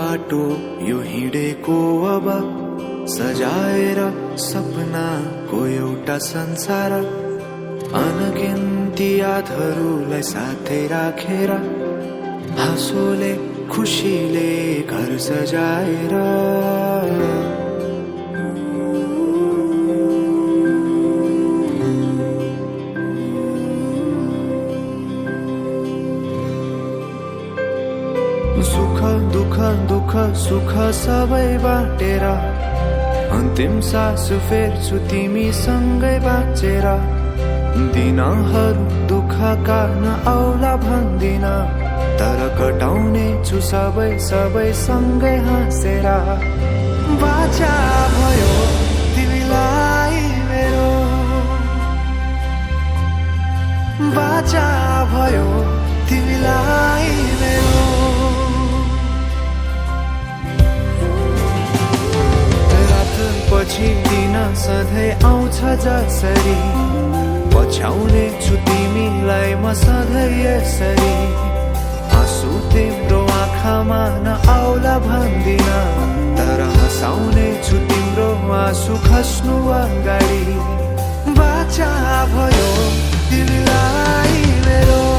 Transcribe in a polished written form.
बाटो यो हिँडेको अब सजाएर सपनाको एउटा संसार अनगिन्ती यादहरूलाई साथै राखेर हाँसोले खुसीले घर सजाएर सुख दुख दुख सुख सबै बाटेर अन्तिम सास फेर्छु तिमीसँगै बाँचेर दिनहरू दुःखका नआउला भन्दिन तर कटाउने छु सबै सबै सँगै हाँसेर बाचा भयो तिमीलाई मेरो बाचा भयो तिमीलाई मेरो पछि दिन सधैँ आउँछ जसरी पछ्याउने छु तिमीलाई म सधैँ यसरी आँसु तिम्रो आँखामा नआउला भन्दिन तर हँसाउने छु तिम्रो आँसु खस्नु अगाडि बाचा भयो तिमीलाई मेरो